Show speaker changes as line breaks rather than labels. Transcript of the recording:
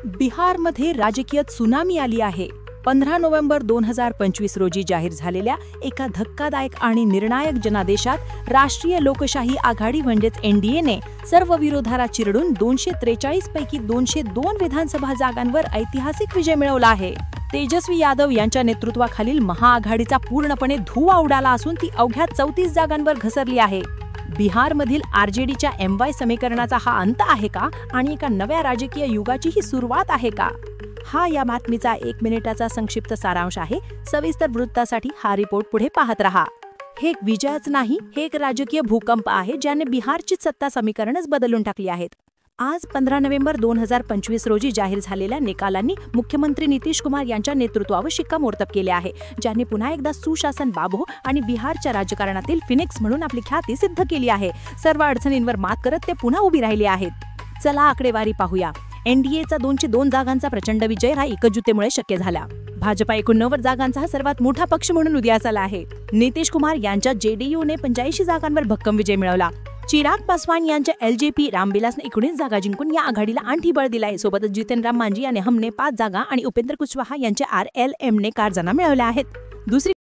बिहारमध्ये राजकीय त्सुनामी आली आहे. 15 नोव्हेंबर 2025 रोजी जाहीर झालेल्या एका धक्कादायक आणि निर्णायक जनादेशात राष्ट्रीय लोकशाही आघाडी म्हणजेच एनडीएने सर्व विरोधाला चिरडून 243 पैकी 202 विधानसभा जागांवर ऐतिहासिक विजय मिळवला आहे. तेजस्वी यादव यांच्या नेतृत्वाखालील महाआघाडीचा पूर्णपणे धुव्वा उडाला असून ती अवघ्या 34 जागांवर घसरली आहे. बिहारमधील आरजेडीच्या MY समीकरणाचा हा अंत आहे का आणि एका नव्या राजकीय युगाची ही सुरुवात आहे का? हा या बातमीचा 1 मिनिटाचा संक्षिप्त सारांश आहे. सविस्तर वृत्तासाठी हा रिपोर्ट पुढे पाहत रहा. हे एक विजयच नाही, हे एक राजकीय भूकंप आहे ज्याने बिहारची सत्ता समीकरणच बदलून टाकली आहेत. आज 15 नोव्हेंबर 2025 रोजी जाहीर झालेल्या निकालांनी मुख्यमंत्री नितीश कुमार यांच्या नेतृत्वावर शिक्कामोर्तब केले आहे, ज्यांनी पुन्हा एकदा सुशासन बाबू आणि बिहारच्या राजकारणातील फिनिक्स म्हणून आपली ख्याती सिद्ध केली आहे. सर्व अडचणींवर मात करत ते पुन्हा उभी राहिले आहेत. चला आकडेवारी पाहूया. एनडीएचा 202 जागांचा प्रचंड विजय हा एकजुटीमुळे शक्य झाला. भाजपा 89 जागांचा हा सर्वात मोठा पक्ष म्हणून उदयास आला आहे. नितीश कुमार यांच्या जेडीयूने 85 जागांवर भक्कम विजय मिळवला. चिराग पासवान यांच्या LJP रामविलासने 19 जागा जिंकून या आघाडीला आणखी बळ दिलाय. सोबतच जितेन राम मांझी आणि हमने 5 जागा आणि उपेंद्र कुशवाहा यांच्या RLMने 4 जागा मिळवल्या आहेत. दुसरी